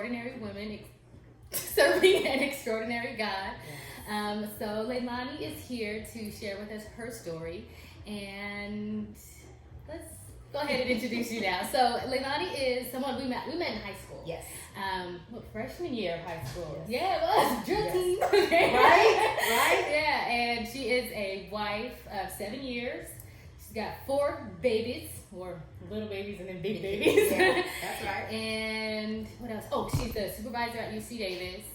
Extraordinary Women Serving an Extraordinary God. So Leloni is here to share with us her story, and let's go ahead and introduce you now. So Leloni is someone we met in high school. Yes. Freshman year of high school. Yes. Yeah, it was drill team. Right. Yeah, and she is a wife of 7 years. She's got 4 babies, or little babies and then big babies. Yeah, that's right. And what else? Oh, she's a supervisor at UC Davis.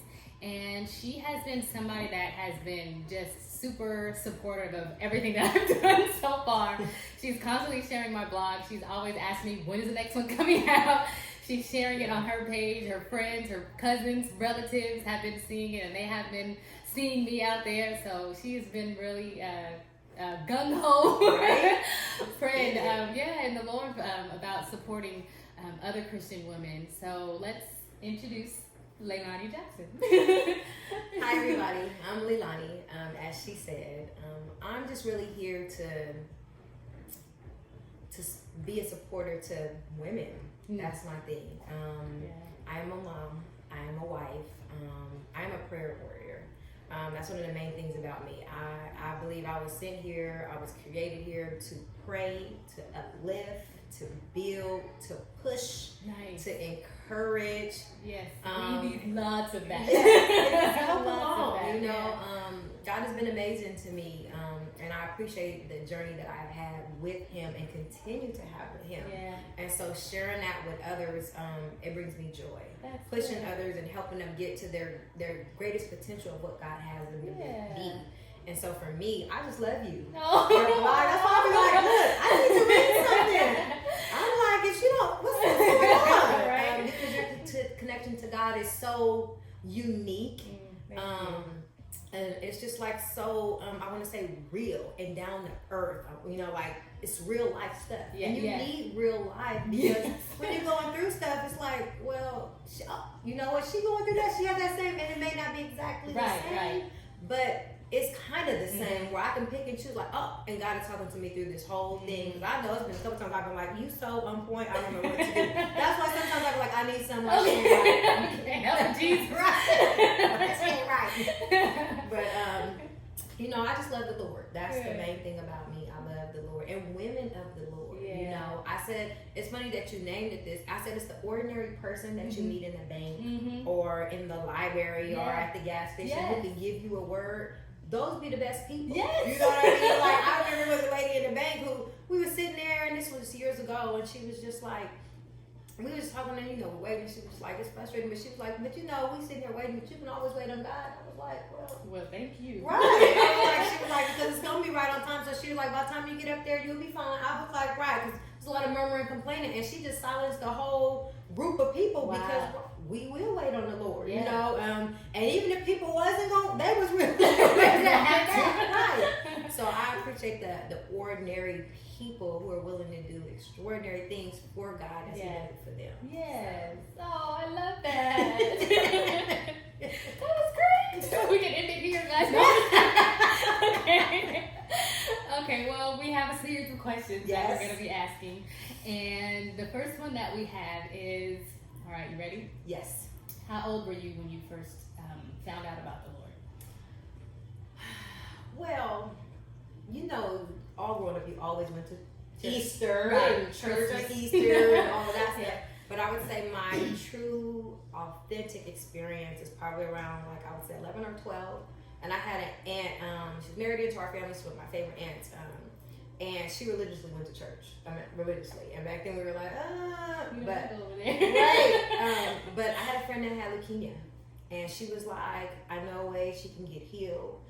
And she has been somebody that has been just super supportive of everything that I've done so far. She's constantly sharing my blog. She's always asking me, when is the next one coming out? She's sharing it on her page. Her friends, her cousins, relatives have been seeing it, and they have been seeing me out there. So she has been really gung-ho friend, in the Lord about supporting other Christian women. So let's introduce Leloni Jackson. Hi everybody, I'm Leloni. As she said, I'm just really here to be a supporter to women. That's my thing. I am a mom. I am a wife. I am a prayer warrior. That's one of the main things about me. I believe I was sent here. I was created here to pray, to uplift, to build, to push, to encourage. Yes, we need lots of that. Help along. You know, God has been amazing to me, and I appreciate the journey that I've had with Him and continue to have with Him. Yeah. And so sharing that with others, it brings me joy. That's pushing good. others and helping them get to their greatest potential of what God has them to be. And so for me, I just love you. Oh. That's why I'm like, look, I need to read something. I'm like, if you don't, what's going on? Right. Because your connection to God is so unique. And it's just like so, I want to say real and down to earth. You know, like it's real life stuff. Yeah, and you need real life because when you're going through stuff, it's like, well, you know what, she going through that, she has that same, and it may not be exactly the same. But it's kind of the same where I can pick and choose like, oh, and God is talking to me through this whole thing. Because I know it's been a couple times I've been like, you so on point, I don't know what to do. That's why sometimes I'm like, I need someone to right. Jesus. Right. But, you know, I just love the Lord. That's the main thing about me. I love the Lord. And women of the Lord. You know, I said, it's funny that you named it this. I said it's the ordinary person that you meet in the bank or in the library or at the gas station who can give you a word. Those be the best people. Yes. You know what I mean? Like, I remember there was a lady in the bank who, we were sitting there, and this was years ago, and she was just like, we were just talking, and you know, waiting. She was like, it's frustrating, but she was like, but you know, we sitting here waiting, but you can always wait on God. I was like, well, thank you. Right. I was like, she was like, because it's going to be right on time. So she was like, by the time you get up there, you'll be fine. I was like, right, because there's a lot of murmuring and complaining, and she just silenced the whole group of people because we will wait on the Lord, you know. And even if people wasn't going, they was really right. So I appreciate the ordinary people who are willing to do extraordinary things for God as He does it for them. Yes. Oh, I love that. That was great. We can end it here, guys. Okay, well, we have a series of questions that we're going to be asking. And the first one that we have is, all right, you ready? Yes. How old were you when you first found out about the Lord? Well, you know, all growing up, you always went to Easter and church on Easter and all of that stuff. But I would say my true, authentic experience is probably around, like, I would say 11 or 12. And I had an aunt, she's married into our family, she's one of my favorite aunts. And she religiously went to church. Religiously. And back then we were like, but I had a friend that had leukemia. And she was like, I know a way she can get healed.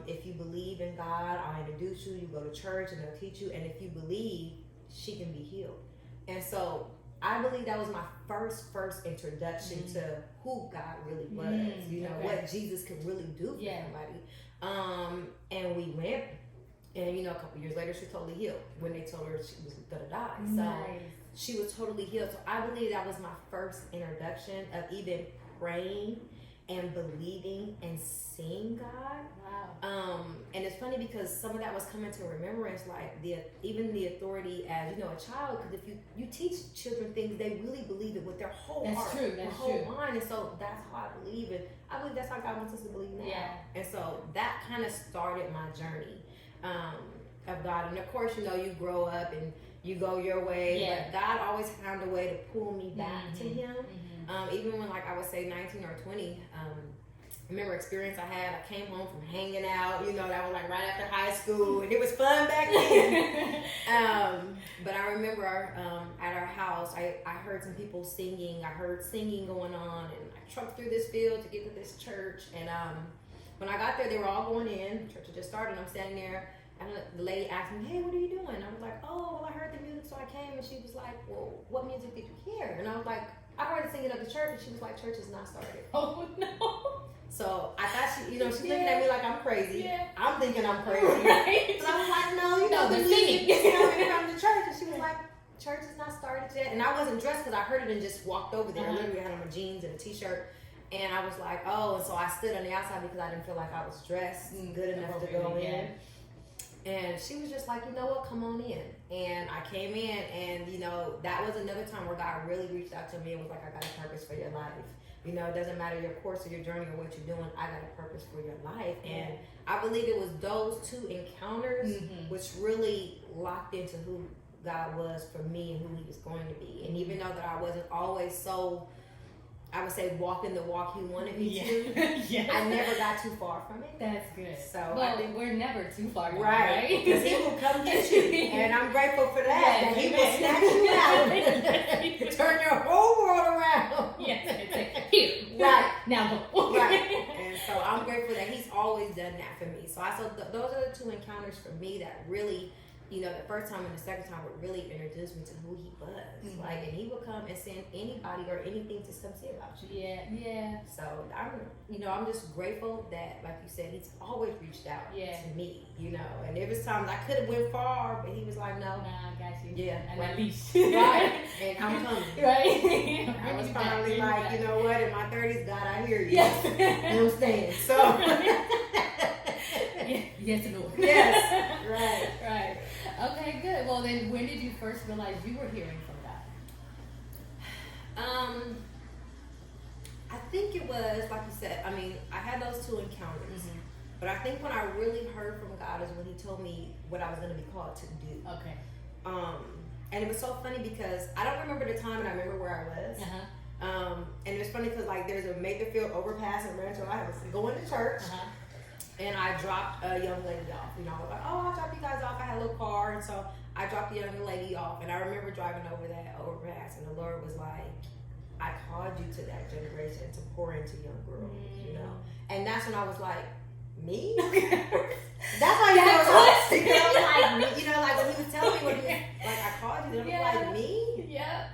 If you believe in God, I'll introduce you. You go to church and they'll teach you. And if you believe, she can be healed. And so I believe that was my first introduction to who God really was. You know, what Jesus could really do for somebody. And we went. And, you know, a couple years later, she totally healed when they told her she was going to die. So she was totally healed. So I believe that was my first introduction of even praying and believing and seeing God. Wow. And it's funny because some of that was coming to remembrance, like even the authority as a child. Because if you teach children things, they really believe it with their whole heart, their whole mind, and so that's how I believe it. I believe that's how God wants us to believe now. Yeah. And so that kind of started my journey of God. And of course, you grow up and you go your way, but God always found a way to pull me back to Him. Even when, like, I would say 19 or 20, I remember experience I had. I came home from hanging out, that was like right after high school, and it was fun back then. But I remember at our house, I heard some people singing. I heard singing going on, and I trucked through this field to get to this church. And when I got there, they were all going in. Church had just started. I'm standing there, and the lady asked me, "Hey, what are you doing?" I was like, "Oh, well, I heard the music, so I came." And she was like, "Well, what music did you hear?" And I was like, "I heard the singing of the church." And she was like, "Church is not started." Oh no. So I thought she's looking at me like I'm crazy. Yeah. I'm thinking I'm crazy. Right. So I was like, no, the the singing. music from the church. And she was like, church is not started yet. And I wasn't dressed because I heard it and just walked over there. Literally, I had on my jeans and a t-shirt. And I was like, oh, and so I stood on the outside because I didn't feel like I was dressed good enough to go in. And she was just like, you know what, come on in. And I came in, and that was another time where God really reached out to me and was like, I got a purpose for your life. It doesn't matter your course or your journey or what you're doing. I got a purpose for your life. And I believe it was those two encounters which really locked into who God was for me and who He was going to be. And even though that I wasn't always so, I would say, walking the walk He wanted me to, I never got too far from it. That's good. So I think we're never too far from right? Because He will come get you. And I'm grateful for that. That He will snatch you out. Turn your whole world around. Yes. Here. Right. Now go. Right. And so I'm grateful that He's always done that for me. So those are the two encounters for me that really, the first time and the second time would really introduce me to who He was. And He would come and send anybody or anything to come see about you. Yeah. So I'm just grateful that, like you said, He's always reached out to me. And there was times I could have went far, but He was like, no. Nah, I got you. Yeah. And at least. Right. And I'm coming. Right. I was finally like, you know what? In my 30s, God, I hear you. Yes. You understand? So. Yes, Lord. Yes. Right. Okay, good. Well, then, when did you first realize you were hearing from God? I think it was, like you said, I had those two encounters. But I think when I really heard from God is when He told me what I was going to be called to do. Okay. And it was so funny because I don't remember the time, and I remember where I was. And it's funny because, like, there's a Makerfield overpass in Rancho. I was going to church. And I dropped a young lady off. I was like, oh, I'll drop you guys off. I had a little car. And so I dropped the young lady off. And I remember driving over that overpass. And the Lord was like, I called you to that generation to pour into young girls, And that's when I was like, me? That's how you know like, like when He was telling me what He was, like, I called you. And I was like, me? Yeah.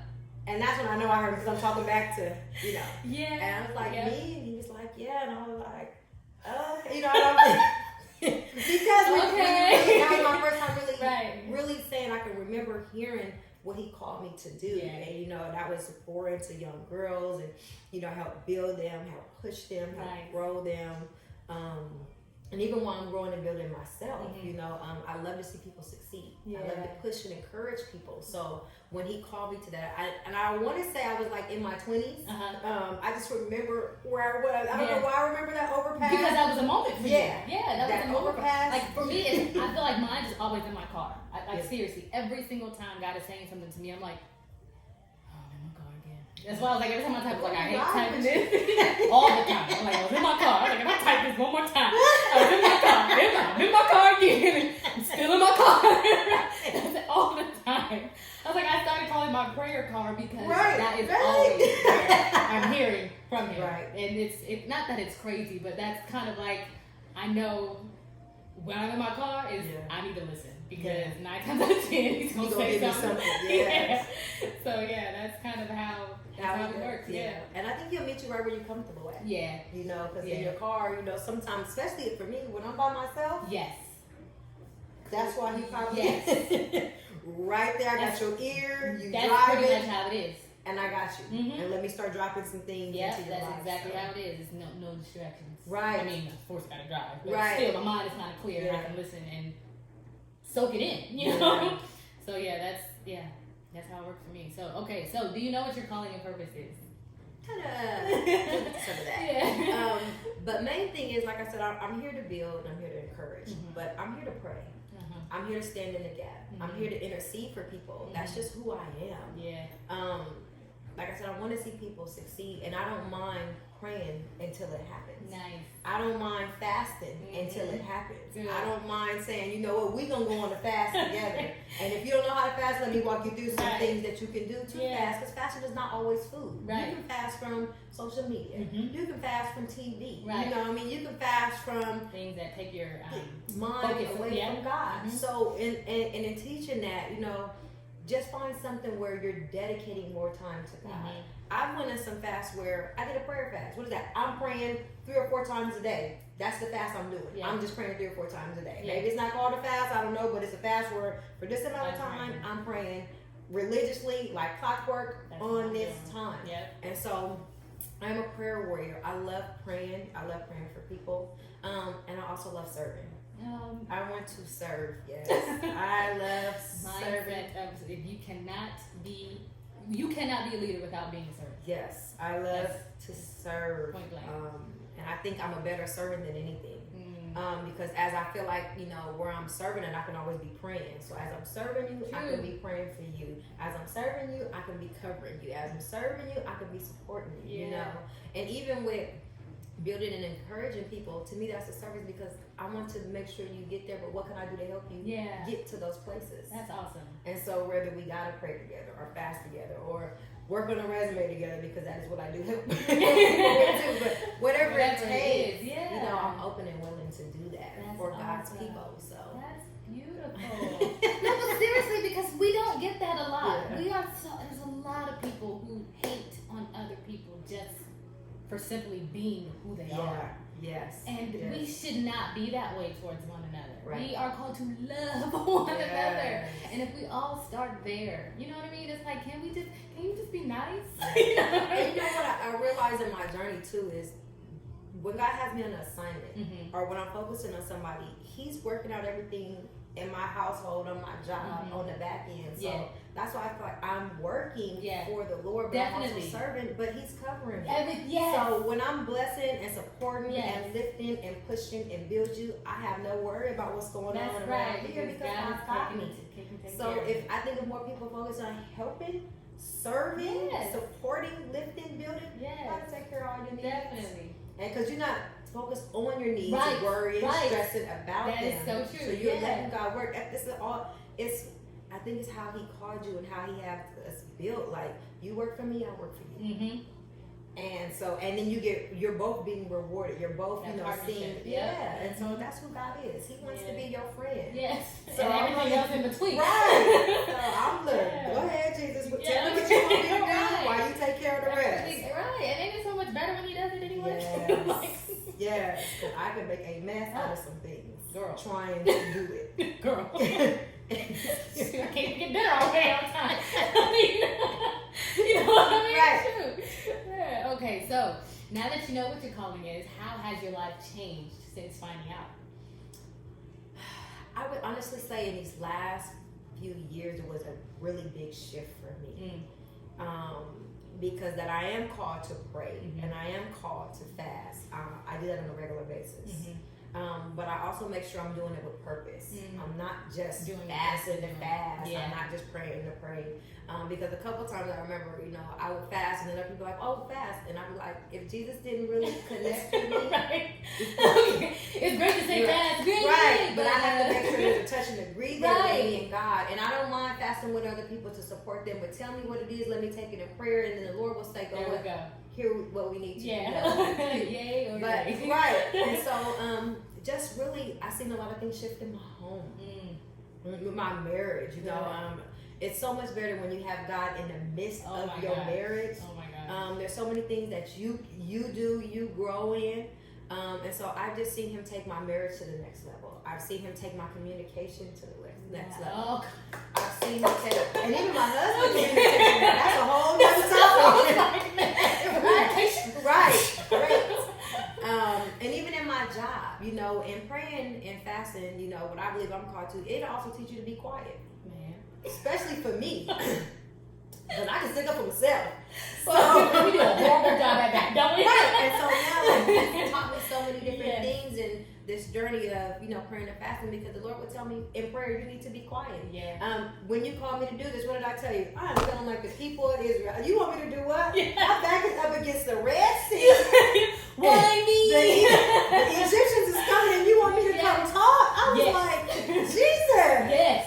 And that's when I know I heard, because I'm talking back to, Yeah. And I was like, me? And He was like, yeah. And I was like, oh, because that was my first time really saying I can remember hearing what He called me to do. And that was to pour into young girls and help build them, help push them, help grow them. And even while I'm growing and building myself, I love to see people succeed. I love to push and encourage people. So when He called me to that, I want to say I was like in my 20s. I just remember where I was. I don't know why I remember that overpass. Because that was a moment for you. Yeah, that was an overpass. Like for me, I feel like mine is always in my car. Seriously, every single time God is saying something to me, I'm like, that's why I was like, every time I type, I was like, I hate typing this. All the time. I'm like, I was in my car. I was like, if I type this one more time, I was in my car. I'm in my car again. I'm still in my car. That's all the time. I was like, I started calling my prayer car because that is always where I'm hearing from Him. And it's not that it's crazy, but that's kind of like, I know when I'm in my car is I need to listen. Because 9 times out of 10, He's going to say something. So, that's kind of how it works. And I think He'll meet you right where you're comfortable at. Because in your car, sometimes, especially for me, when I'm by myself. That's why He probably right there. I got your ear. You that's driving. Pretty much how it is. and I got you. And let me start dropping some things into your life. That's exactly how it is. It's no distractions. Right. I mean, of course, I gotta drive, but still, my mind is kind of clear, and I can listen and soak it in. You know. So that's how it works for me. So okay, so do you know what your calling and purpose is? Some of that. But main thing is, like I said, I'm here to build. I'm here to encourage, but I'm here to pray. I'm here to stand in the gap. I'm here to intercede for people. That's just who I am. Yeah. Like I said, I want to see people succeed, and I don't mind praying until it happens. Nice. I don't mind fasting until it happens. I don't mind saying, you know what, we're going to go on a fast together. And if you don't know how to fast, let me walk you through some things that you can do to fast, because fasting is not always food. You can fast from social media. You can fast from TV. You know what I mean? You can fast from things that take your mind away from God. So in teaching that, you know, just find something where you're dedicating more time to God. I've went in some fasts where I did a prayer fast. What is that? I'm praying 3 or 4 times a day. That's the fast I'm doing. I'm just praying 3 or 4 times a day. Maybe it's not called a fast, I don't know, but it's a fast where for this amount of time I'm praying religiously, like clockwork, on this time. And so I'm a prayer warrior. I love praying. I love praying for people. And I also love serving. I want to serve, yes. I love serving. You cannot be a leader without being a servant. Yes, I love to serve. Point blank. And I think I'm a better servant than anything. Because as I feel like, you know, where I'm serving, and I can always be praying. So as I'm serving you, I can be praying for you. As I'm serving you, I can be covering you. As I'm serving you, I can be supporting you, you know. And even with building and encouraging people, to me that's a service, because I want to make sure you get there, but what can I do to help you get to those places? That's awesome. And so whether we gotta pray together or fast together or work on a resume together, because that is what I do help people with, but whatever it takes, you know, I'm open and willing to do that for God's people. So that's beautiful. No, but seriously, because we don't get that a lot. There's a lot of people who hate on other people just for simply being who they are. Yes. And we should not be that way towards one another. We are called to love one another. And if we all start there, you know what I mean? It's like, can you just be nice? You know? And you know what I realize in my journey too is, when God has me on an assignment, or when I'm focusing on somebody, He's working out everything in my household, on my job, on the back end. So that's why I feel like I'm working for the Lord, but I'm also serving, but He's covering me. So when I'm blessing and supporting and lifting and pushing and build you, I have no worry about what's going on around here, because God's got me. So if I think if more people focus on helping, serving, supporting, lifting, building, God will take care of all your needs. Definitely. And because you're not focused on your needs, worrying, stressing about them. That is so true. So you're letting God work. This is all. I think it's how He called you and how He has us built. Like, you work for me, I work for you. And so, and then you're both being rewarded. You're both, you know, seeing, and so that's who God is. He wants to be your friend. Yes. So and everything else in between. Right. So I'm go ahead, Jesus. Tell me what you want me to do while you take care of the rest. Right. And ain't it so much better when He does it anyway? Yes. Because I can make a mess out of some things. Girl. Trying to do it. Girl. I can't get dinner all day on time. I mean, you know what I mean? Right. True. Yeah. Okay, so now that you know what your calling is, how has your life changed since finding out? I would honestly say in these last few years, it was a really big shift for me. Because that I am called to pray and I am called to fast. I do that on a regular basis. But I also make sure I'm doing it with purpose. I'm not just doing fasting to fast. I'm not just praying to pray. Because a couple times I remember, you know, I would fast and then other people were like, oh, fast. And I'd be like, if Jesus didn't really connect with me. It's great to say fast. Right. But I have to make sure there's a touch and agree there with me and God. And I don't mind fasting with other people to support them. But tell me what it is. Let me take it in prayer. And then the Lord will say, here what we need to do. Yay or yay. Right. And so just really, I've seen a lot of things shift in my home. With my marriage, you know. It's so much better when you have God in the midst of your marriage. Oh my God. There's so many things that you do, you grow in. And so I've just seen Him take my marriage to the next level. I've seen Him take my communication to the next level. I've I've seen him take, and even my husband can take that. That's a whole nother topic. Right. And even in my job, you know, and praying and fasting, you know, what I believe I'm called to, it also teaches you to be quiet. Man. Especially for me. Because I can stick up for myself. So we do a horrible job at that, don't we? Right. And so now, like, it's taught me so many different things in this journey of, you know, praying and fasting, because the Lord would tell me in prayer, you need to be quiet. Yeah. When you called me to do this, what did I tell you? I'm feeling like the people of Israel. You want me to do what? Yeah. My back is up against the Red Sea. Why me? The Egyptians is coming and you want me to come talk? I was like, Jesus. Yes.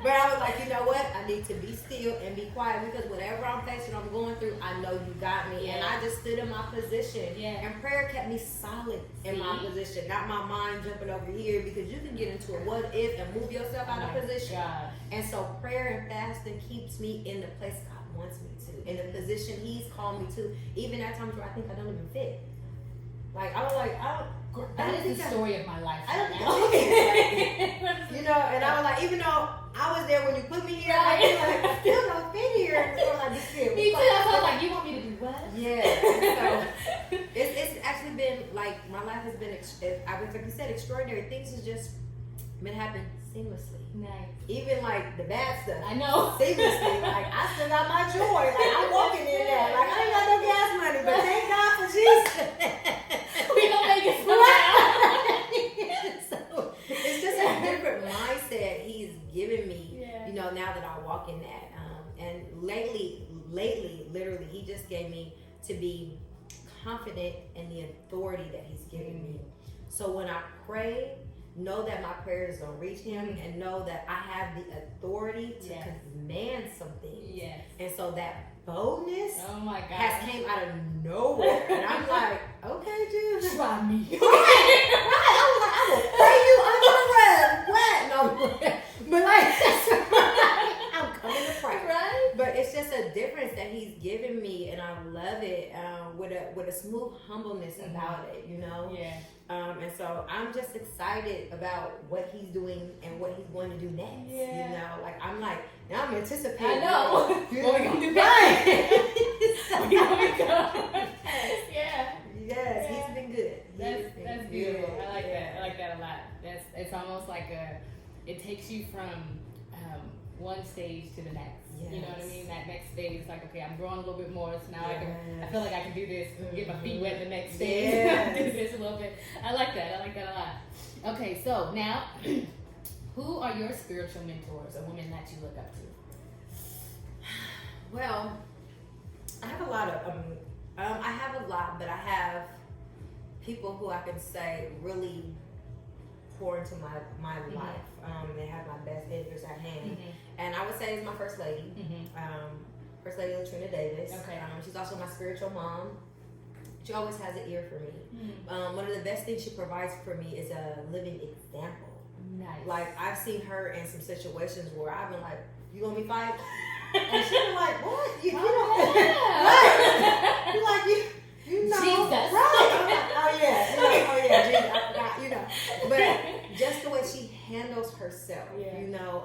But I was like, you know what? I need to be still and be quiet, because whatever I'm facing, I'm going through, I know you got me. And I just stood in my position. Yeah. And prayer kept me solid in my position. Not my mind jumping over here, because you can get into a what if and move yourself out of position. God. And so prayer and fasting keeps me in the place God wants me to, in the position He's called me to, even at times where I think I don't even fit. Like, I was like, that is the story of my life. I don't think you know, and I was like, even though I was there when you put me here, I was like, I still don't fit here. And so like, me too. I was like, you want me to do what? Yeah. So it's actually been like, my life has been, I was like you said, extraordinary. Things has just been happening seamlessly. Nice. Even like the bad stuff. I know. Seamlessly. Like, I still got my joy. Like, I'm walking in there. Like, I ain't got no gas money, but thank God for Jesus. We gonna make it So it's just a different mindset He's given me, you know, now that I walk in that. And lately, literally, He just gave me to be confident in the authority that He's given me. So when I pray, know that my prayer is going to reach Him, and know that I have the authority to command something. Yes. And so that boldness has came out of nowhere. And I'm like, okay, Jesus. Try me. Right. I was like, I will pray you under the rug. What? No. But like, I'm coming to pray. Right. But it's just a difference that He's given me, and I love it, with a smooth humbleness about it, you know? Yeah. And so I'm just excited about what He's doing and what He's going to do next. Yeah. You know, like, I'm like, now I'm anticipating. I know. What we gonna do next? Yeah. Yes, He's been good. That's beautiful. I like that. I like that a lot. It's almost like it takes you from one stage to the next. Yes. You know what I mean? That next stage is like, okay, I'm growing a little bit more, so now I feel like I can do this and get my feet wet the next stage. Yes. Do this a little bit. I like that a lot. Okay, so now, who are your spiritual mentors or women that you look up to? Well, I have a lot of I have a lot, but I have people who I can say really pour into my life. They have my best interests at hand. And I would say it's my First Lady. First Lady Latrina Davis. Okay. She's also my spiritual mom. She always has an ear for me. One of the best things she provides for me is a living example. Nice. Like, I've seen her in some situations where I've been like, you gonna be fight? And she's been like, what? You know? Right. You're like, you know. Jesus. Right. Oh yeah, Jesus, I forgot, you know. But just the way she handles herself, you know,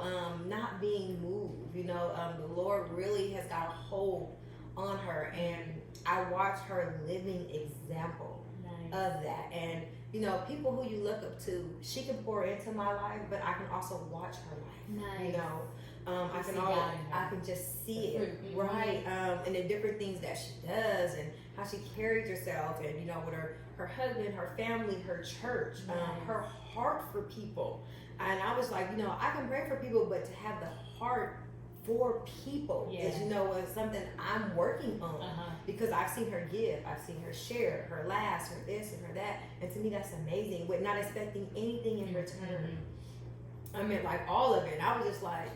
not being moved, you know, the Lord really has got a hold on her, and I watch her living example of that. And, you know, people who you look up to, she can pour into my life, but I can also watch her life, you know. I can just see it, right? And the different things that she does, and how she carries herself, and, you know, with her husband, her family, her church, her heart for people. And I was like, you know, I can pray for people, but to have the heart for people is, you know, is something I'm working on, because I've seen her give, I've seen her share, her laugh, her this and her that, and to me that's amazing, with not expecting anything in return. I mean, like, all of it. And I was just like,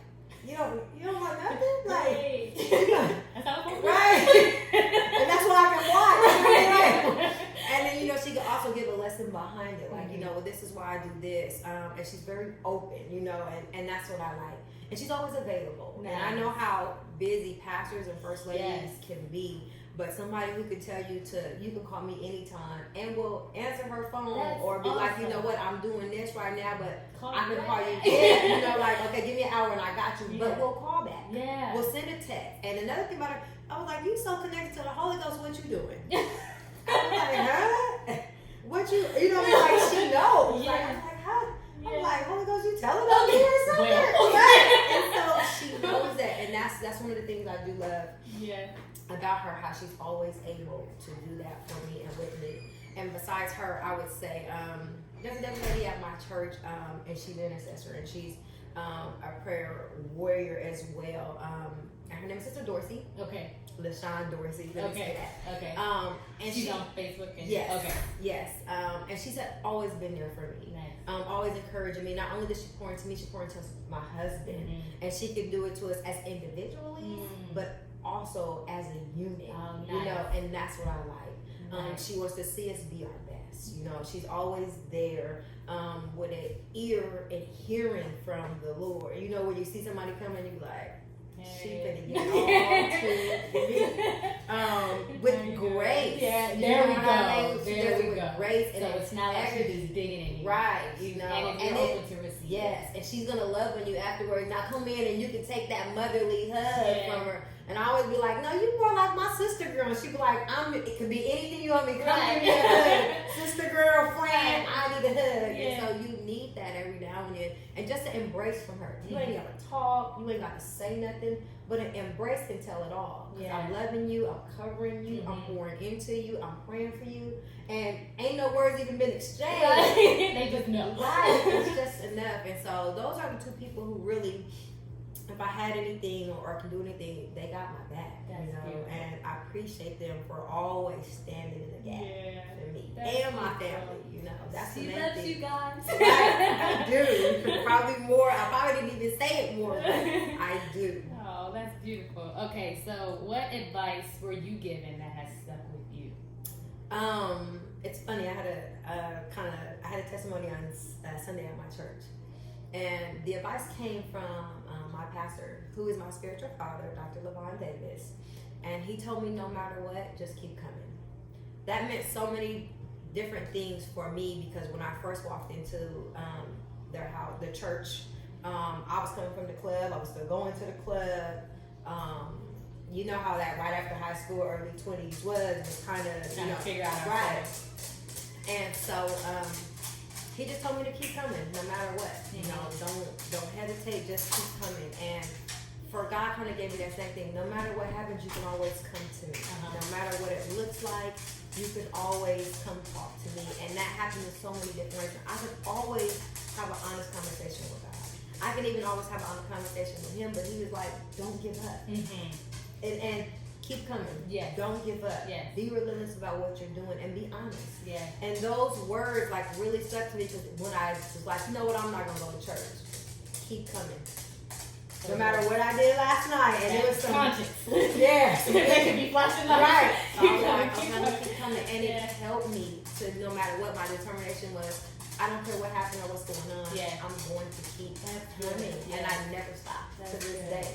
you don't want nothing? Like, that's how it right. And that's what I can watch. And then, you know, she could also give a lesson behind it. Like, you know, well, this is why I do this. And she's very open, you know, and that's what I like. And she's always available. Nice. And I know how busy pastors and first ladies can be. but somebody who could tell you you can call me anytime and will answer her phone. That's or be like, you awesome. know what, I'm doing this right now, but I can back. call you. Yeah, you know, like, okay, give me an hour and I got you. Yeah. But we'll call back. Yeah. We'll send a text. And another thing about it, I was like, you so connected to the Holy Ghost, what you doing? I was like, huh? What you know, like she knows. Yeah. Like, I'm like, huh? Yeah. I'm like, Holy Ghost, you telling on me or something? Well. Right? And so she knows that, and that's one of the things I do love Yeah. about her, how she's always able to do that for me and with me. And besides her, I would say there's another lady at my church, and she's an intercessor, and she's a prayer warrior as well. And her name is Sister Dorsey. Okay. LaShawn Dorsey. Let me say that. Okay. And she's on Facebook. And yes. Okay. Yes. And she's always been there for me. Nice. Always encouraging me. Not only does she pour into me, she pour into my husband, and she can do it to us as individually, but also as a unit. Oh, nice. You know, and that's what I like. Nice. She wants to see us be our best. You know, she's always there with an ear and hearing from the Lord. You know, when you see somebody coming, you be like, she finna get all to me. With grace. Yeah, You there know we what I go. mean? She There does we it with go. grace and So it's not like she's just digging in you. Right, you know. And if you're open to receive. Yes, and she's gonna love on you afterwards. Now come in and you can take that motherly hug from her. And I always be like, no, you more like my sister girl. And she be like, it could be anything you want me. Come give me a hug. Sister girl, friend, I need a hug. Yeah. And so you need that every now and then. And just to embrace from her. You ain't gotta talk, you ain't gotta say nothing, but an embrace can tell it all. Yeah. I'm loving you, I'm covering you, I'm pouring into you, I'm praying for you. And ain't no words even been exchanged. Right. They just know. Right, it's just enough. And so those are the two people who really, if I had anything or can do anything, they got my back. That's you know, beautiful. and I appreciate them for always standing in the gap for me That's and my beautiful. family. You know, that's the She main loves thing. you guys. Right, I do. Probably more. I probably didn't even say it more, but I do. Oh, that's beautiful. Okay, so what advice were you given that has stuck with you? It's funny. I had a testimony on Sunday at my church, and the advice came from my pastor, who is my spiritual father, Dr. Leloni Davis, and he told me, no matter what, just keep coming. That meant so many different things for me, because when I first walked into their house, the church, I was coming from the club. I was still going to the club. You know how that right after high school, early 20s was kind of, you know, figure out right. And so he just told me to keep coming, no matter what. You know, don't hesitate, just keep coming. And for God kind of gave me that same thing. No matter what happens, you can always come to me. No matter what it looks like, you can always come talk to me. And that happened in so many different ways. I could always have an honest conversation with God. I can even always have an honest conversation with him, but he was like, don't give up. And keep coming. Yes. Don't give up. Yes. Be relentless about what you're doing and be honest. Yeah. And those words like really stuck to me, because when I was like, you know what, I'm not gonna go to church. Keep coming. No matter what I did last night, and it was some conscience. Yeah. They could be flashing lights. Right. Keep I'm coming, like, keep I'm gonna coming. keep coming, and it helped me to, no matter what my determination was, I don't care what happened or what's going on. Yeah. I'm going to keep coming, Yeah. and I never stop to That's this good. day.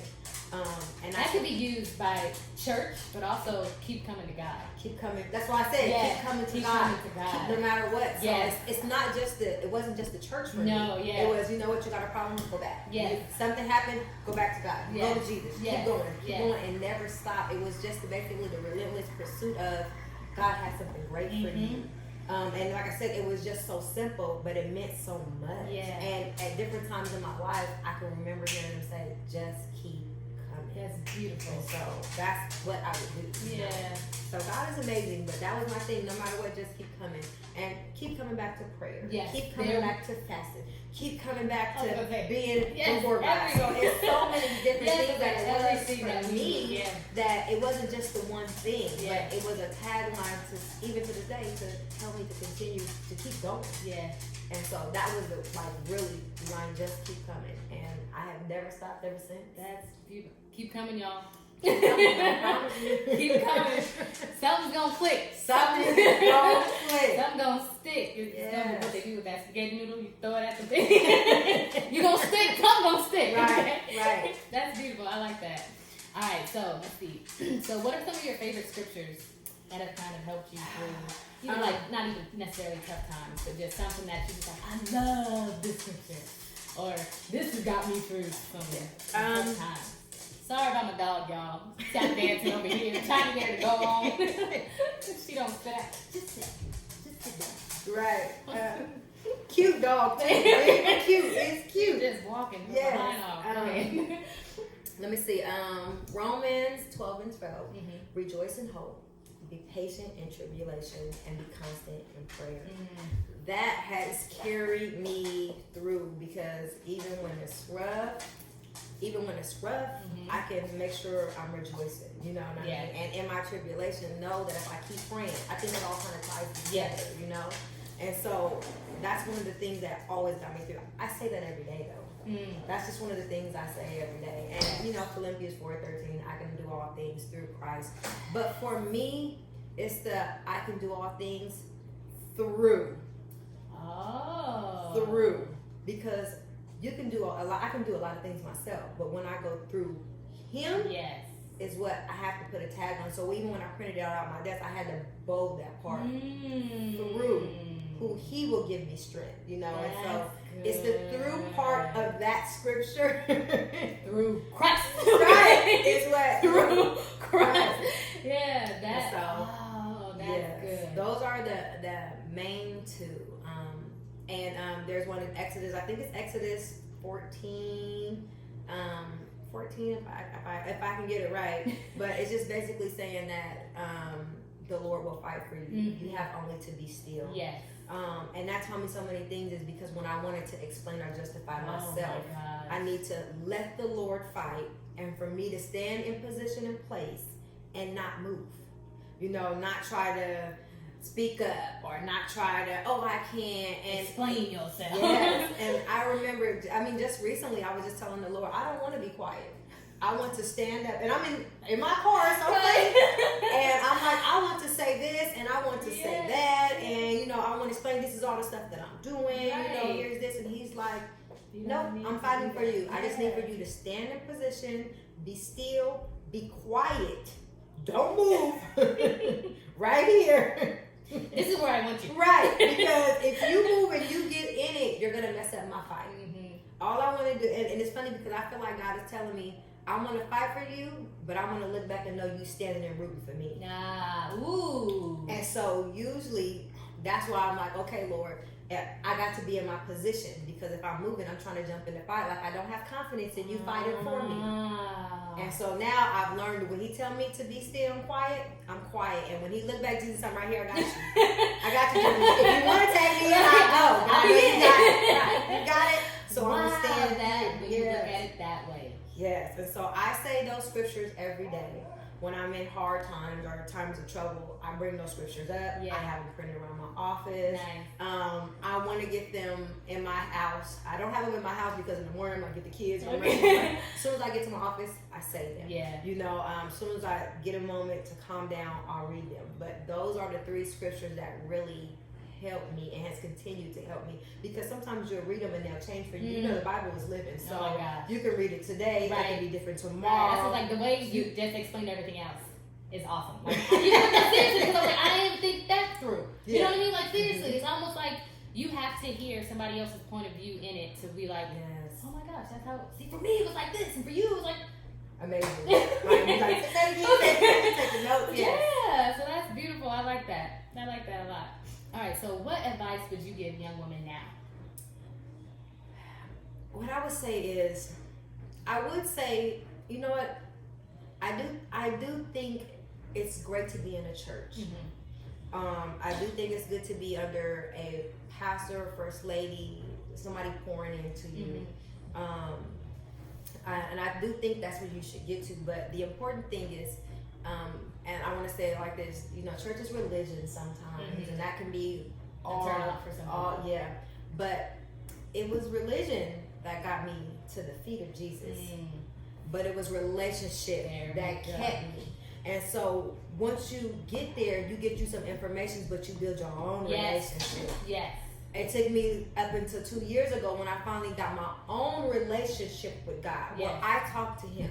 And That I could be used by church, but also keep coming to God. keep coming. That's why I said keep coming to keep God. coming to God. No matter what. So Yes. it's not just it wasn't just the church for me. No, yeah. It was, you know what, you got a problem, go back. Yes. Something happened, go back to God. Yes. Go to Jesus. Yes. Keep going. Keep Yes. going and never stop. It was just basically the relentless pursuit of God has something great for you. And like I said, it was just so simple, but it meant so much. Yeah. And at different times in my life, I can remember hearing him say, just keep coming. That's beautiful. And so that's what I would do. you know? Yeah. So God is amazing, but that was my thing. No matter what, just keep coming. And keep coming back to prayer. Yes. Keep coming back to fasting. Keep coming back to being Yes, before God. So every- it's so many different Yes, things that it was everything for that we me need, yeah. that it wasn't just the one thing, Yeah. but it was a tagline to, even to this day, to tell me to continue to keep going. Yeah. And so that was the, like really line, just keep coming. And I have never stopped ever since. That's beautiful. Keep coming, y'all. Keep coming, I promise you. Keep coming. Something's gonna click. Something's gonna click. Something's gonna stick. It's Yes. gonna be what they do with that spaghetti noodle. You throw it at the thing. You gonna stick. Something gonna stick. Right, right. That's beautiful. I like that. All right, so let's see. So what are some of your favorite scriptures that have kind of helped you through, you know, like not even necessarily tough times, but just something that you just like, I love this scripture, or this has got me through some tough times. Sorry about my dog, y'all. Tap dancing over here, trying to get her to go on. She don't sit out. Just sit down. Right. Cute dog. It's cute. It's cute. Just walking. Yes. Behind off. Let me see. Romans 12 and 12. Rejoice in hope. Be patient in tribulation and be constant in prayer. That has carried me through because even when it's rough, I can make sure I'm rejoicing. You know what I mean? And in my tribulation, know that if I keep praying, I think it all kind of ties together. You know. And so that's one of the things that always got me through. I say that every day though. That's just one of the things I say every day. And you know, Philippians 4:13, I can do all things through Christ. But for me, it's the I can do all things through. Through. Because you can do a lot. I can do a lot of things myself, but when I go through Him, is what I have to put a tag on. So even when I printed it out on my desk, I had to bold that part through. Who He will give me strength, you know. And so it's the through part of that scripture. Through Christ, right? Is what through Christ. Right. Yeah, that's that's good. Those are the main two. And there's one in Exodus. I think it's Exodus 14. 14 if I can get it right. But it's just basically saying that the Lord will fight for you. You have only to be still. Yes. And that taught me so many things is because when I wanted to explain or justify myself, I need to let the Lord fight, and for me to stand in position and place and not move. You know, not try to speak up or not try to, I can't. And explain yourself. Yes. And I remember, just recently I was just telling the Lord, I don't want to be quiet. I want to stand up, and I'm in my car, okay? And I'm like, I want to say this, and I want to say that, and you know, I want to explain this is all the stuff that I'm doing. You know, here's this, and He's like, no, I'm fighting for you. I just need for you to stand in position, be still, be quiet, don't move, right here. This is where I want you. Right, because if you move and you get in it, you're gonna mess up my fight. All I want to do, and it's funny because I feel like God is telling me, I want to fight for you, but I want to look back and know you standing and rooting for me. And so usually that's why I'm like, okay, Lord, I got to be in my position, because if I'm moving, I'm trying to jump in the fight. Like I don't have confidence in you fighting for me. And so now I've learned when He tell me to be still and quiet, I'm quiet. And when He look back, Jesus, I'm right here. I got you. I got you. If you want to take me in, I go. I know you got it. Right. You got it. So I'm understand that when you look at it that way. Yes, and so I say those scriptures every day. When I'm in hard times or times of trouble, I bring those scriptures up. I have them printed around my office. I want to get them in my house. I don't have them in my house because in the morning I get the kids. As soon as I get to my office, I say them. You know, as soon as I get a moment to calm down, I'll read them. But those are the three scriptures that really helped me and has continued to help me, because sometimes you'll read them and they'll change for you. You know, the Bible is living, so you can read it today, it can be different tomorrow. That's like the way you just explained everything else is awesome. Like, you know, seriously, because I didn't even think that through. You know what I mean? Like seriously, it's almost like you have to hear somebody else's point of view in it to be like, oh my gosh, that's how. See, for me it was like this, and for you it was like amazing. Like, take the notes. Yeah, so that's beautiful. I like that. I like that a lot. All right, so what advice would you give young women now? What I would say is, you know what? I do think it's great to be in a church. I do think it's good to be under a pastor, first lady, somebody pouring into you. And I do think that's what you should get to. But the important thing is, and I want to say it like this, you know, church is religion sometimes, and that can be all, but it was religion that got me to the feet of Jesus, but it was relationship that kept me. And so once you get there, you get you some information, but you build your own relationship. It took me up until 2 years ago when I finally got my own relationship with God, where I talk to Him.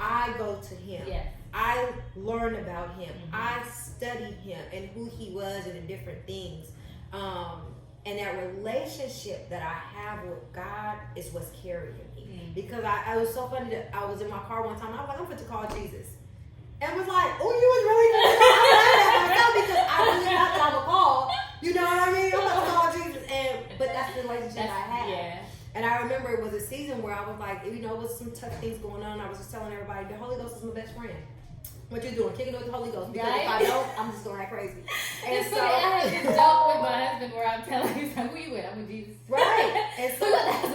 I go to him. Yes. I learn about him. I study him and who he was and the different things. And that relationship that I have with God is what's carrying me. Because I was so funny that I was in my car one time and I was like, I'm going to call Jesus. And was like, oh, you was really going to call? I'm laughing at myself because I really thought that I would call. You know what I mean? I'm going to call Jesus. But that's the relationship I had. Yeah. And I remember it was a season where I was like, you know, with some tough things going on, I was just telling everybody, the Holy Ghost is my best friend. What you doing? Kicking with the Holy Ghost. Because if I don't, I'm just going to act crazy. And so I had this joke with my husband where I'm telling him, who you with? I'm with Jesus. Right. And so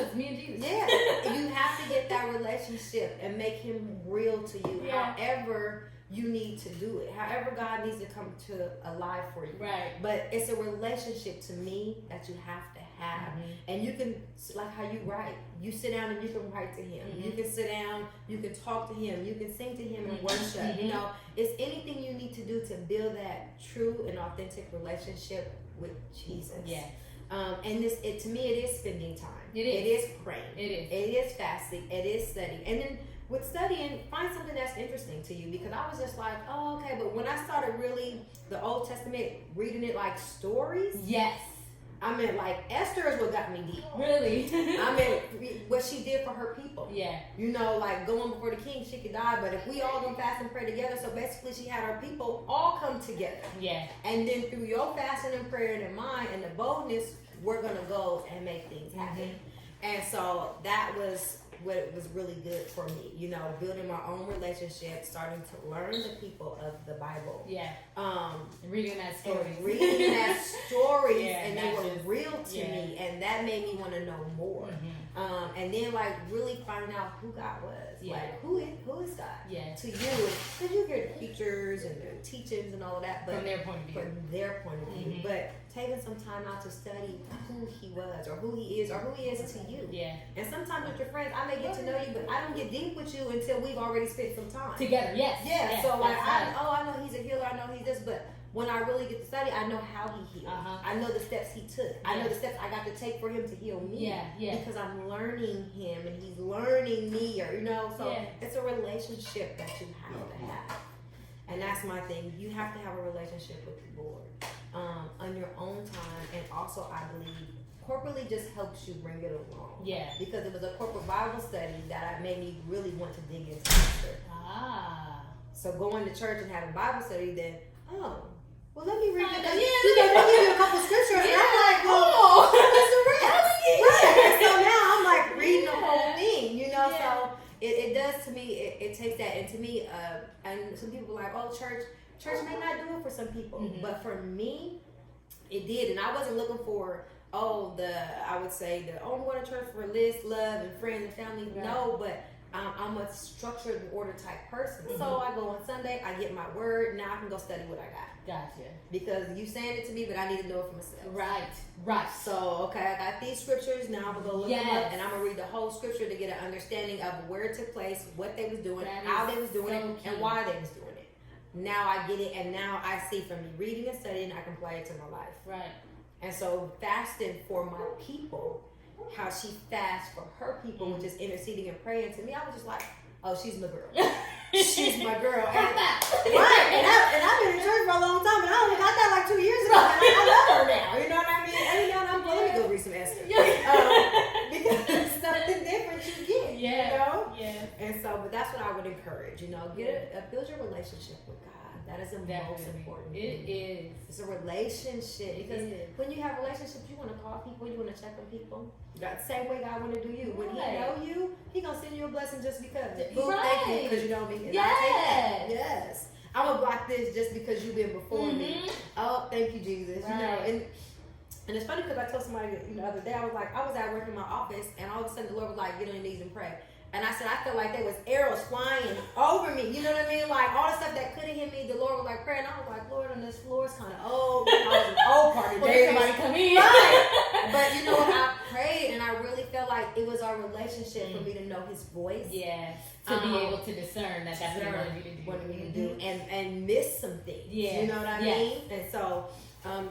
it's me and Jesus. Yeah. You have to get that relationship and make him real to you. Yeah. However you need to do it. However God needs to come to alive for you. Right. But it's a relationship to me that you have to have. And you can, like how you write, you sit down and you can write to him. You can sit down, you can talk to him, you can sing to him and worship. You know, it's anything you need to do to build that true and authentic relationship with Jesus. Yeah. And to me, it is spending time. It is. It is praying. It is. It is fasting. It is studying. And then with studying, find something that's interesting to you, because I was just like, oh, okay. But when I started really the Old Testament, reading it like stories. Yes. I mean, like Esther is what got me deep. Really? I mean, what she did for her people. Yeah. You know, like going before the king, she could die, but if we all gonna fast and pray together, so basically she had her people all come together. Yeah. And then through your fasting and prayer and mine and the boldness, we're gonna go and make things happen. And so that was what was really good for me, you know, building my own relationship, starting to learn the people of the Bible. Yeah. Reading that story. Reading that stories, Yeah, and they were real to me, and that made me want to know more. And then like really finding out who God was. Like who is God? Yeah. To you, because you hear the preachers and the teachings and all of that, but from their point of view. From their point of view. But taking some time out to study who he was or who he is or who he is to you. Yeah. And sometimes with your friends, I may get to know you, but I don't get deep with you until we've already spent some time together. Yes. Yeah. Yes, so like right. I know he's a healer. I know he's this, but when I really get to study, I know how he healed. I know the steps he took. I know the steps I got to take for him to heal me. Yeah. Because I'm learning him and he's learning me, or you know. So it's a relationship that you have to have, and that's my thing. You have to have a relationship with the Lord on your own time, and also I believe corporately just helps you bring it along. Yeah. Because it was a corporate Bible study that made me really want to dig into Scripture. So going to church and having Bible study, then well, let me read it. Let me give you a couple scriptures. And I'm like, well, what's the rest? Right. So now I'm like reading the whole thing, you know. So it does to me. It takes that, and to me, and some people are like, oh, church may not do it for some people, but for me, it did, and I wasn't looking for I would say I'm going to church for list, love, and friends and family. Right. No, but I'm a structured and order type person. So I go on Sunday, I get my word, now I can go study what I got. Gotcha. Because you saying it to me, but I need to know it for myself. Right. So, okay, I got these scriptures, now I'm going to go look them up, and I'm going to read the whole scripture to get an understanding of where it took place, what they was doing, how they was doing it, and why they was doing it. Now I get it, and now I see from me reading and studying, I can apply it to my life. Right. And so fasting for my people, how she fasts for her people, which is interceding and praying to me, I was just like, oh, she's my girl. She's my girl. And, right. And I've been in church for a long time, and I only got that like 2 years ago, and I love her now. You know what I mean? And now I'm going to go read some Esther. Because it's something different you get. You know? Yeah. And so, but that's what I would encourage, you know, build your relationship with God. That is the most important thing. It is. It's a relationship. Because when you have relationships, you want to call people, you want to check on people. The same way God want to do you. When he know you, he going to send you a blessing just because. Thank you because you know me. And I take that. Yes. I'm going to block this just because you've been before me. Oh, thank you, Jesus. You know, and it's funny because I told somebody the other day, I was at work in my office, and all of a sudden the Lord was like, get on your knees and pray. And I said, I felt like there was arrows flying over me. You know what I mean? Like all the stuff that could have hit me, the Lord was like praying. I was like, Lord, on this floor is kind of old. I was an old party. Somebody come in. Right. But you know what? I prayed, and I really felt like it was our relationship for me to know his voice. Yeah. To be able to discern that that's what he wanted me to do. And miss some things. Yeah. You know what I mean? And so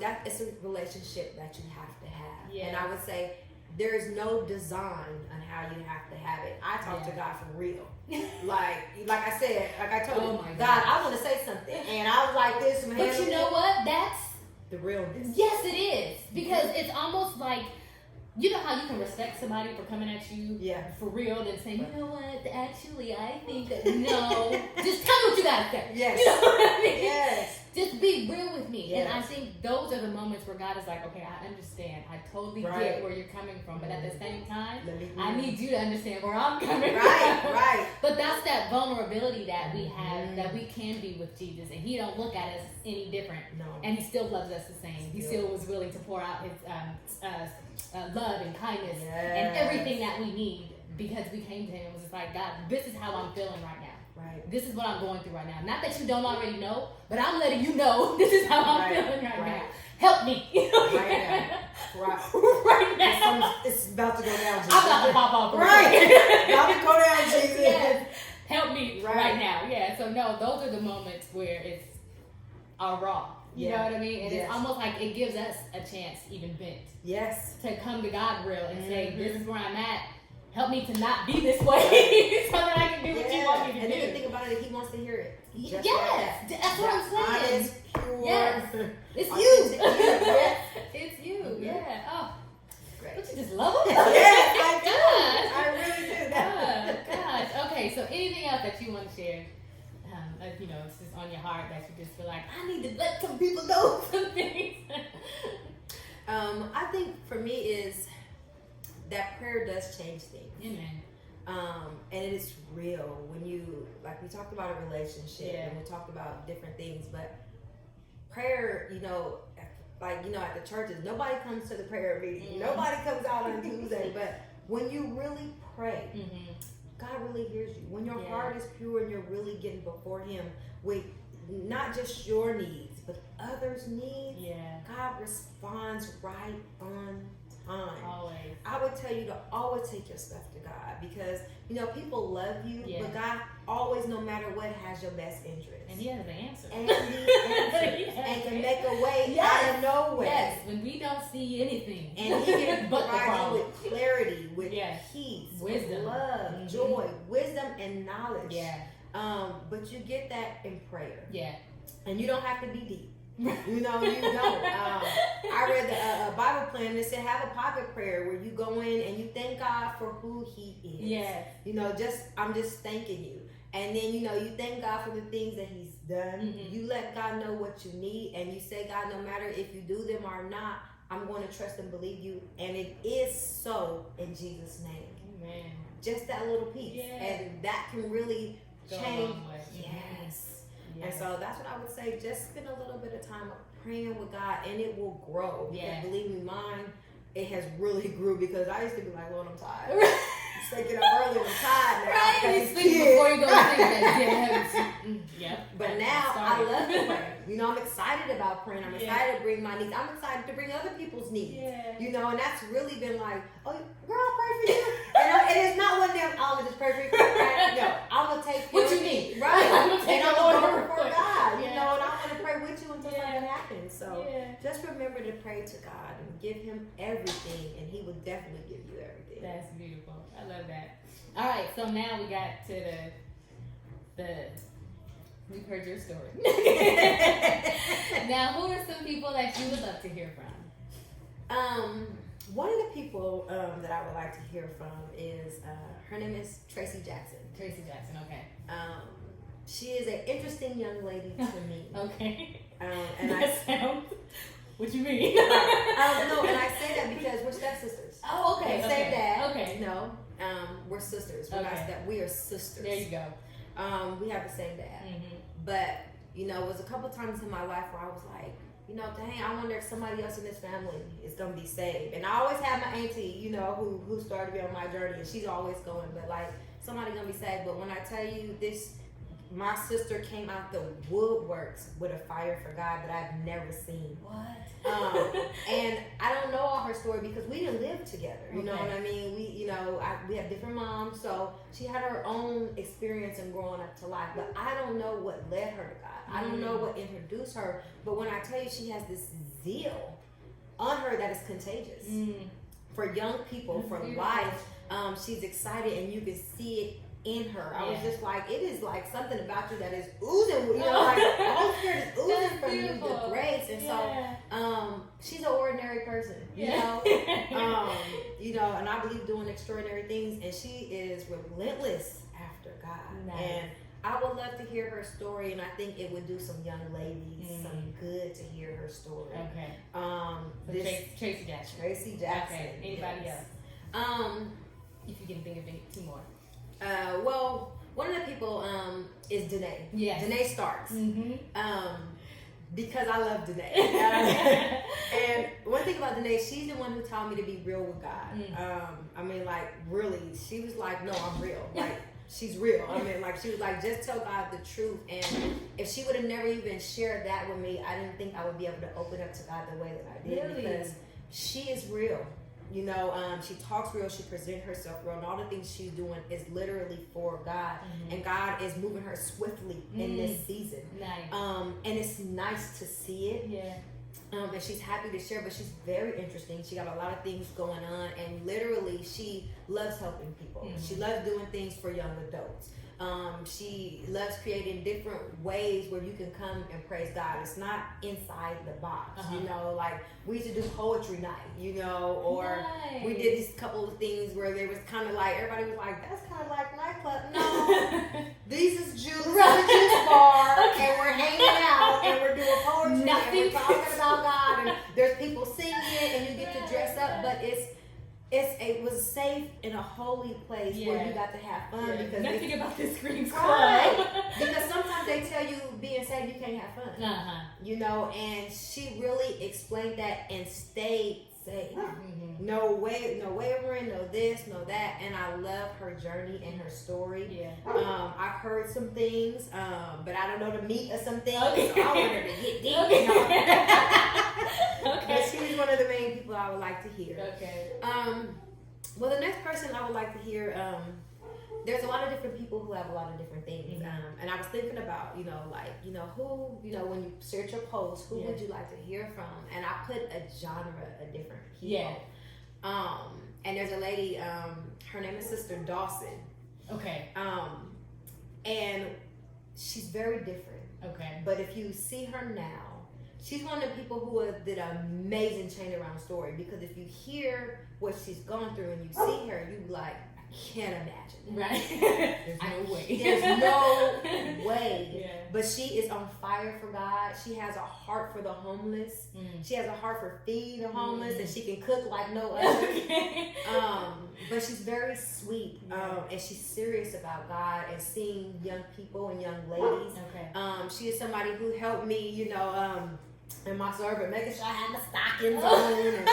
that it's a relationship that you have to have. Yeah. And I would say, there's no design on how you have to have it. I talk to God for real. like I said, like I told you, God, I want to say something, and I was like this. But you know what? That's the realness. Yes, it is, because it's almost like, you know how you can respect somebody for coming at you for real, and saying, you know what, actually, I think that, no, just tell me what you gotta say. Yes. You know what I mean? Yes. Just be real with me. Yes. And I think those are the moments where God is like, okay, I understand. I totally get where you're coming from. But at the same time, I need you to understand where I'm coming from. Right. But that's that vulnerability that we have, that we can be with Jesus. And he don't look at us any different. No. And he still loves us the same. He still was willing to pour out his love and kindness and everything that we need, because we came to him and was just like, God, this is how I'm feeling right now. Right. This is what I'm going through right now. Not that you don't already know, but I'm letting you know this is how I'm feeling right now. Help me. Right now. Right now. It's about to go down, Jesus. I'm about to pop off. Right. About to go down, Jesus. Yes. Help me right now. Yeah. So no, those are the moments where it's raw. You know what I mean? And it's almost like it gives us a chance, even bent. Yes. To come to God real and say, this is where I'm at. Help me to not be this way so that I can do what you want me to do. And then think about it, he wants to hear it. Just like that's what I'm saying. Honest, pure. Yes. It's you. It's you. Yeah. Oh. Great. Don't you just love him? Yes, I do. I really do. Oh, gosh. Okay, so anything else that you want to share? You know, it's just on your heart that you just feel like, I need to let some people know some things. I think for me is that prayer does change things. Amen. And it is real when you, like we talked about a relationship and we talked about different things, but prayer, you know, like, you know, at the churches, nobody comes to the prayer meeting. Nobody comes out on Tuesday, but when you really pray, God really hears you. When your heart is pure and you're really getting before him with not just your needs, but others' needs, God responds right on time. Always. I would tell you to always take your stuff to God, because, you know, people love you, but God always, no matter what, has your best interest. And he has the answer. And he answers and can make a way out of nowhere. Yes, when we don't see anything. And he can provide you with clarity, with peace, wisdom, with love, joy, wisdom, and knowledge. But you get that in prayer. And you don't have to be deep. You know, you don't. I read the Bible plan that said have a pocket prayer where you go in and you thank God for who he is. You know, I'm just thanking you. And then, you know, you thank God for the things that he's done. You let God know what you need, and you say, God, no matter if you do them or not, I'm going to trust and believe you. And it is so in Jesus' name. Amen. Just that little piece. And that can really change. And so that's what I would say. Just spend a little bit of time praying with God, and it will grow. Because believe me, mine, it has really grew, because I used to be like, Lord, I'm tired. I'm get up early and I'm tired now. Right, you sleep before you go to sleep. But now I love to pray. You know, I'm excited about praying. I'm excited to bring my needs. I'm excited to bring other people's needs. You know, and that's really been like, oh, girl, I'll pray for you. And it's not one of them, I'll just pray for you. No, I'm going to take what you need. Right. And I'm going to go before God. You know, and I'm going to pray with you until something happens. So just remember to pray to God and give him everything, and he will definitely give you everything. That's beautiful. I love that. All right, so now we got to we've heard your story. Now, who are some people that you would love to hear from? One of the people that I would like to hear from is her name is Tracy Jackson. Tracy Jackson, okay. She is an interesting young lady to me. Okay. And what you mean? No, and I say that because we're stepsisters. Oh, okay. Say that. Okay. No, we're sisters. We're not step. We are sisters. There you go. We have the same dad. But, you know, it was a couple times in my life where I was like, you know, dang, I wonder if somebody else in this family is going to be saved. And I always have my auntie, you know, who started me on my journey, and she's always going, but like, somebody going to be saved. But when I tell you this, my sister came out the woodworks with a fire for God that I've never seen. What? And I don't know all her story because we didn't live together. You know what I mean? We have different moms, so she had her own experience in growing up to life. But I don't know what led her to God. I don't know what introduced her. But when I tell you she has this zeal on her that is contagious. for young people, for life. She's excited, and you can see it in her. I was just like, it is like something about you that is oozing, you know, like the Holy Spirit is oozing from you, the grace. And so she's an ordinary person, you know. You know, and I believe doing extraordinary things, and she is relentless after God. Nice. And I would love to hear her story, and I think it would do some young ladies some good to hear her story. Okay. Tracy Jackson. Tracy Jackson. Okay. Anybody else? If you can think of two more. Well, one of the people is Danae. Yes. Danae Starks. Because I love Danae. And one thing about Danae, she's the one who taught me to be real with God. I mean, like, really, she was like, no, I'm real. Like, she's real. I mean, like, she was like, just tell God the truth. And if she would have never even shared that with me, I didn't think I would be able to open up to God the way that I did. Really? Because she is real. You know, she talks real, she presents herself real, and all the things she's doing is literally for God. And God is moving her swiftly in this season. Nice. And it's nice to see it. Yeah. And she's happy to share, but she's very interesting. She got a lot of things going on, and literally she loves helping people. She loves doing things for young adults. She loves creating different ways where you can come and praise God. It's not inside the box, you know, like we used to do poetry night, you know, or we did these couple of things where they was kind of like, everybody was like, that's kind of like nightclub. No, these is Jews at the juice bar, and we're hanging out, and we're doing poetry, and we're talking about God, and there's people singing, and you get to dress up, but it was safe in a holy place where you got to have fun. Because nothing about this screams club. Because sometimes they tell you being safe you can't have fun. You know, and she really explained that and stayed safe. No wavering, no this, no that. And I love her journey and her story. I've heard some things, but I don't know the meat of some things. So I want her to get deep. But she's one of the main people I would like to hear. Well, the next person I would like to hear, there's a lot of different people who have a lot of different things. And I was thinking about, you know, like, you know, who, you know, when you search your post, who would you like to hear from? And I put a genre of different people. And there's a lady, her name is Sister Dawson. And she's very different. But if you see her now, she's one of the people who did an amazing change around story, because if you hear what she's gone through and you see her, you like, I can't imagine. Right. There's no way. There's no way. But she is on fire for God. She has a heart for the homeless. She has a heart for feeding the homeless, and she can cook like no other. But she's very sweet, and she's serious about God and seeing young people and young ladies. She is somebody who helped me, you know, in my service, making sure I had my stockings on, and,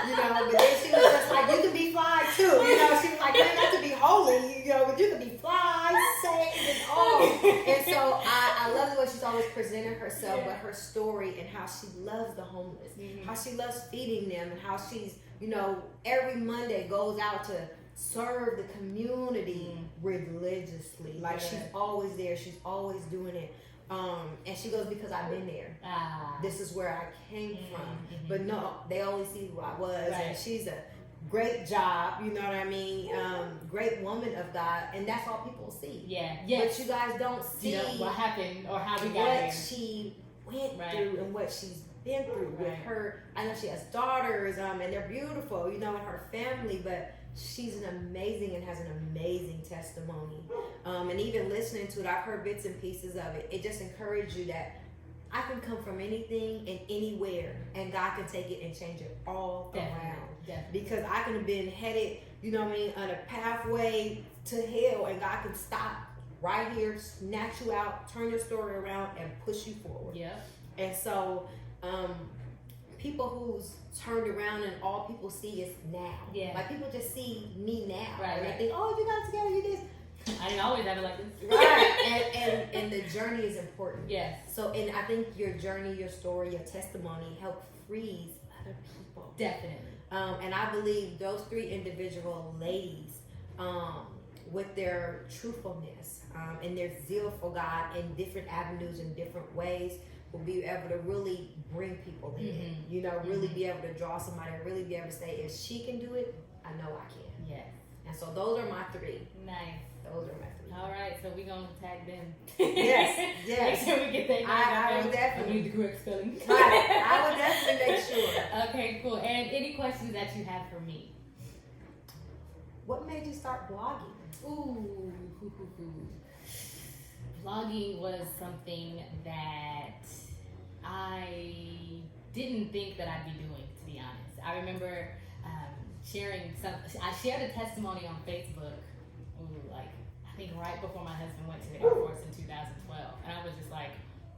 you know, but then she was just like, you can be fly too, you know, she was like, man, not to be holy, you know, but you can be fly, saved, and all. And so I love the way she's always presented herself, but her story and how she loves the homeless, how she loves feeding them, and how she's, you know, every Monday goes out to serve the community religiously. Like, she's always there, she's always doing it. And she goes, because I've been there. This is where I came from. But no, they only see who I was. And she's a great job, you know what I mean? Great woman of God. And that's all people see. But you guys don't see, you know, what happened or how we got what there. she went through and what she's been through with her. I know she has daughters, and they're beautiful, you know, and her family, but she's an amazing and has an amazing testimony. And even listening to it, I've heard bits and pieces of it. It just encouraged you that I can come from anything and anywhere, and God can take it and change it all around. Because I could have been headed, you know what I mean, on a pathway to hell, and God can stop right here, snatch you out, turn your story around, and push you forward. And so, people who's turned around and all people see is now. Like, people just see me now. And they think, oh, you got it together, you this. I didn't always have it like this. And the journey is important. So, and I think your journey, your story, your testimony help frees other people. Definitely. And I believe those three individual ladies, with their truthfulness and their zeal for God in different avenues and different ways, will be able to really bring people in. You know, really be able to draw somebody, really be able to say, if she can do it, I know I can. Yes. And so those are my 3. Nice. Those are my 3. All right, so we're gonna tag them. Yes. Make sure we get that. I will definitely. I need the correct spelling. Right. I will definitely make sure. Okay, cool. And any questions that you have for me? What made you start blogging? Ooh. Blogging was something that I didn't think that I'd be doing, to be honest. I remember I shared a testimony on Facebook, I think right before my husband went to the Air Force in 2012. And I was just like,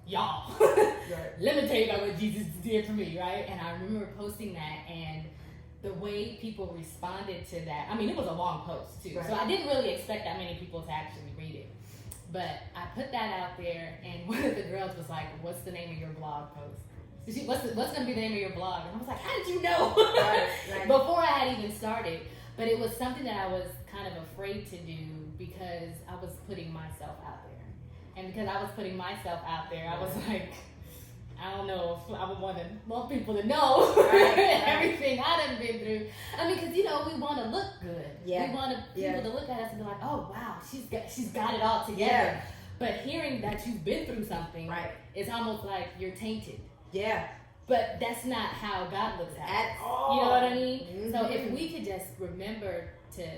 y'all, let me tell you about what Jesus did for me, right? And I remember posting that, and the way people responded to that, I mean, it was a long post too. Right. So I didn't really expect that many people to actually read it. But I put that out there, and one of the girls was like, what's the name of your blog post? What's going to be the name of your blog? And I was like, how did you know? Right. Before I had even started. But it was something that I was kind of afraid to do because I was putting myself out there. And because I was putting myself out there, I was like, I don't know if I would want people to know everything I done been through. I mean, because, you know, we want to look good. Yeah. We want people to look at us and be like, oh, wow, she's got it all together. Yeah. But hearing that you've been through something, it's almost like you're tainted. Yeah. But that's not how God looks at all. You know what I mean? Mm-hmm. So if we could just remember to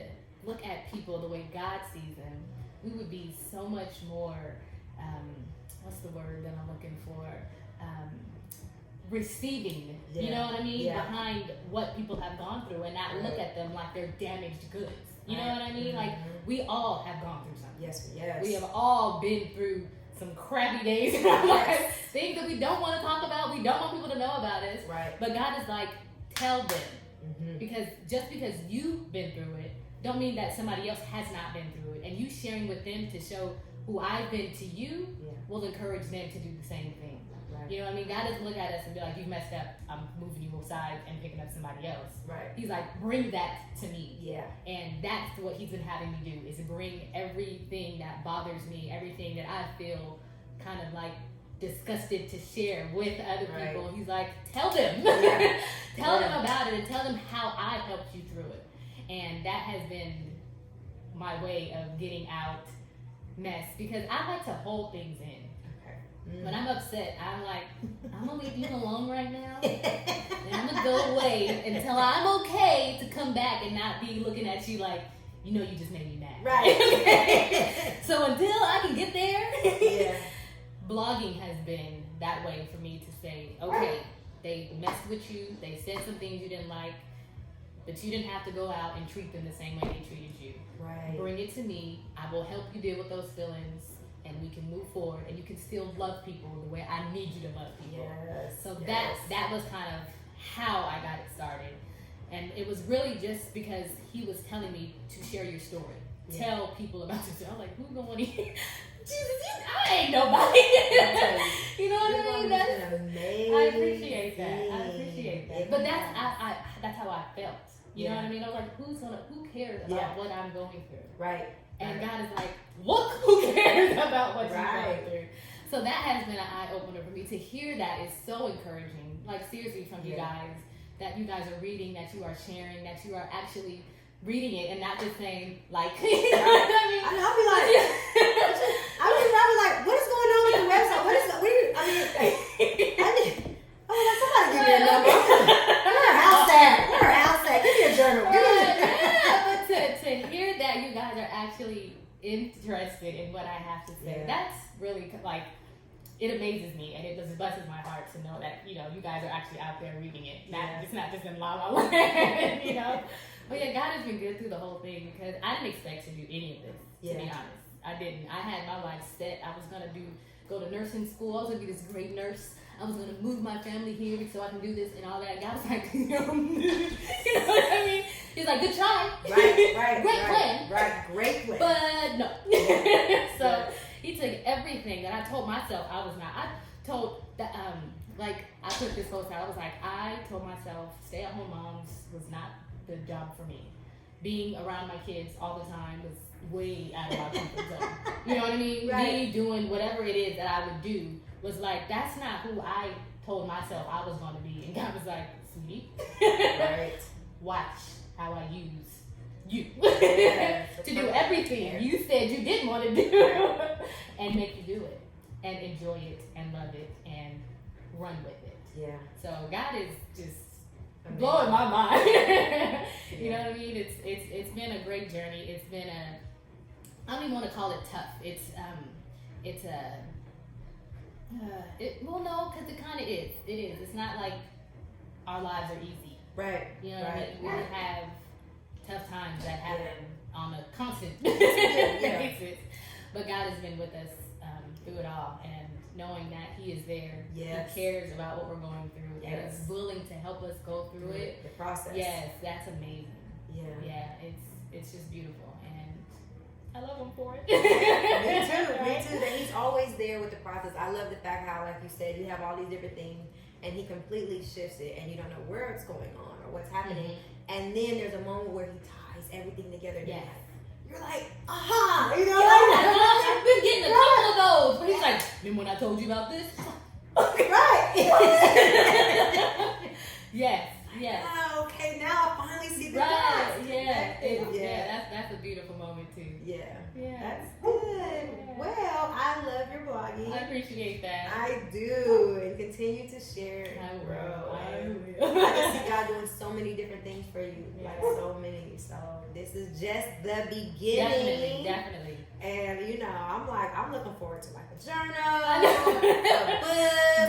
look at people the way God sees them, we would be so much more, what's the word that I'm looking for? Receiving, you know what I mean? Behind what people have gone through, and not look at them like they're damaged goods. You know what I mean? Like, we all have gone through something. Yes. We have all been through some crappy days in our lives. Things that we don't want to talk about, we don't want people to know about us. Right. But God is like, tell them. Because just because you've been through it, don't mean that somebody else has not been through it. And you sharing with them to show who I've been to you will encourage them to do the same thing. Right. You know what I mean? God doesn't look at us and be like, you've messed up, I'm moving you aside and picking up somebody else. Right. He's like, bring that to me. Yeah. And that's what he's been having me do, is to bring everything that bothers me, everything that I feel kind of like disgusted to share with other people. He's like, tell them. Tell them about it, and tell them how I helped you through it. And that has been my way of getting out mess, because I like to hold things in. When I'm upset, I'm like, I'm gonna leave you alone right now, and I'm gonna go away until I'm okay to come back and not be looking at you like, you know, you just made me mad. Right. So until I can get there, blogging has been that way for me to say, okay, they messed with you, they said some things you didn't like, but you didn't have to go out and treat them the same way they treated you. Right. Bring it to me. I will help you deal with those feelings, and we can move forward, and you can still love people the way I need you to love people. Yes. So that was kind of how I got it started. And it was really just because he was telling me to share your story. Tell people about your story. I was like, who's gonna want to hear? Jesus, I ain't nobody. You know what I mean? I appreciate that. But that's how I felt. You know what I mean? I was like, who cares about what I'm going through? Right. And God is like, look, who cares about what you're going through? So that has been an eye-opener for me. To hear that is so encouraging. Like, seriously, from you guys, that you guys are reading, that you are sharing, that you are actually reading it and not just saying, like, you know what I mean? I'll be like, what is going on with the website? What is that? Somebody give me a number. Where are house at? Give me a journal. But to hear that you guys are actually interested in what I have to say, that's really, like, it amazes me, and it just blesses my heart to know that, you know, you guys are actually out there reading it. It's not just in La La Land, you know? But God has been good through the whole thing, because I didn't expect to do any of this, to be honest. I didn't. I had my life set. I was going to go to nursing school. I was going to be this great nurse. I was going to move my family here so I can do this and all that. God was like, you know what I mean? He's like, good try. Right. Great plan. Right, great plan. But no. So he took everything that I told myself I was not. I told that, like, I put this post out. I was like, I told myself stay-at-home moms was not the job for me. Being around my kids all the time was way out of my comfort zone. You know what I mean? Me doing whatever it is that I would do was like, that's not who I told myself I was going to be. And God was like, sweetie, Right. watch how I use you Yeah, to do everything you said you didn't want to do and make you do it and enjoy it and love it and run with it. Yeah. So God is just Amazing. blowing my mind. You know what I mean? It's been a great journey. It's been I don't even want to call it tough. Well, no, because it kind of is. It is. It's not like our lives are easy. Right. You know what I mean? We have tough times that happen on a constant basis. But God has been with us through it all, and knowing that He is there, Yes. He cares about what we're going through, and Yes. is willing to help us go through it. The process. Yes, that's amazing. Yeah. Yeah, it's just beautiful, and I love Him for it. Me too. That He's always there with the process. I love the fact how, like you said, you have all these different things, and He completely shifts it, and you don't know where it's going on or what's happening. And then there's a moment where He ties everything together. Yes. You're like, aha! You know, I've been getting a couple of those. But He's like, remember when I told you about this? Right. Yes. Oh, okay, now I finally see the Right. dots. Yeah. That's a beautiful moment too. Yeah. Yeah. That's good. Well, I love your blogging. I appreciate that. I do, and continue to share I and will. grow. I And will. I just see God doing so many different things for you, like Yeah. so many. So this is just the beginning. Definitely. And I'm looking forward to like a journal, I a know. book.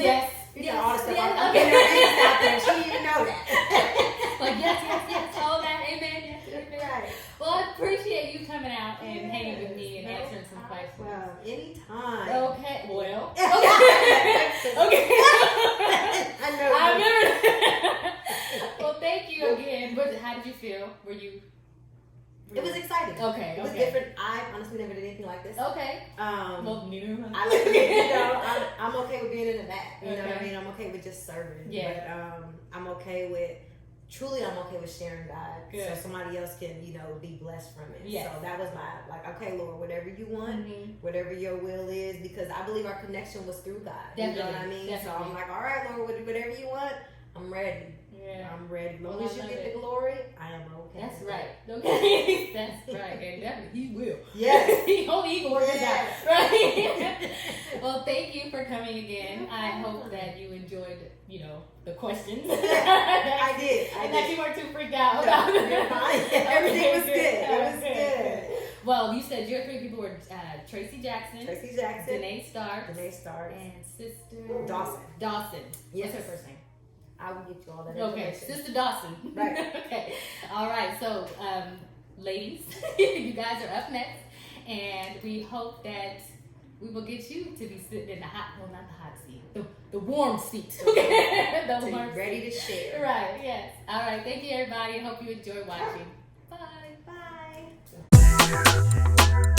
Yes. You know all the stuff. Yes. I'm getting her out there. She didn't even know that. Like yes, all that, amen. Yes. Right. Well, I appreciate you coming out and hanging with me and answering some questions. Well, anytime. Okay. Well. Okay. I know. I remember. Well, thank you again. How did you feel? Were you? It was exciting. Okay. It was different. I honestly never did anything like this. Okay. Well, neither. I like, I'm okay with being in the back. You know what I Okay. mean? I'm okay with just serving. Yeah. But I'm okay with sharing God. Good. So somebody else can, be blessed from it. Yes. So that was okay, Lord, whatever you want, Mm-hmm. whatever your will is, because I believe our connection was through God. Definitely. You know what I mean? Definitely. So I'm like, all right, Lord, whatever you want, I'm ready. Yeah. I'm ready. As long Well, as I you love get it. the glory, I am okay. That's right. Okay. That's right. And definitely He will. Yes. He will work it out. Yes. Right. Well, thank you for coming again. I hope that you enjoyed, the questions. I did. And that you weren't too freaked out No, about it. you're fine. Everything was good. It was Okay, good. Well, you said your three people were Tracy Jackson, Tracy Jackson, Danae Stark, and Sister Dawson. What's Yes. her first name? I will get you all that Okay, information. Sister Dawson. Right. Okay. All right. So, ladies, you guys are up next, and we hope that we will get you to be sitting in not the hot seat, the warm seat. Okay. The So warm you're ready to share. Right. Yes. All right. Thank you, everybody. I hope you enjoy watching. Bye. Bye.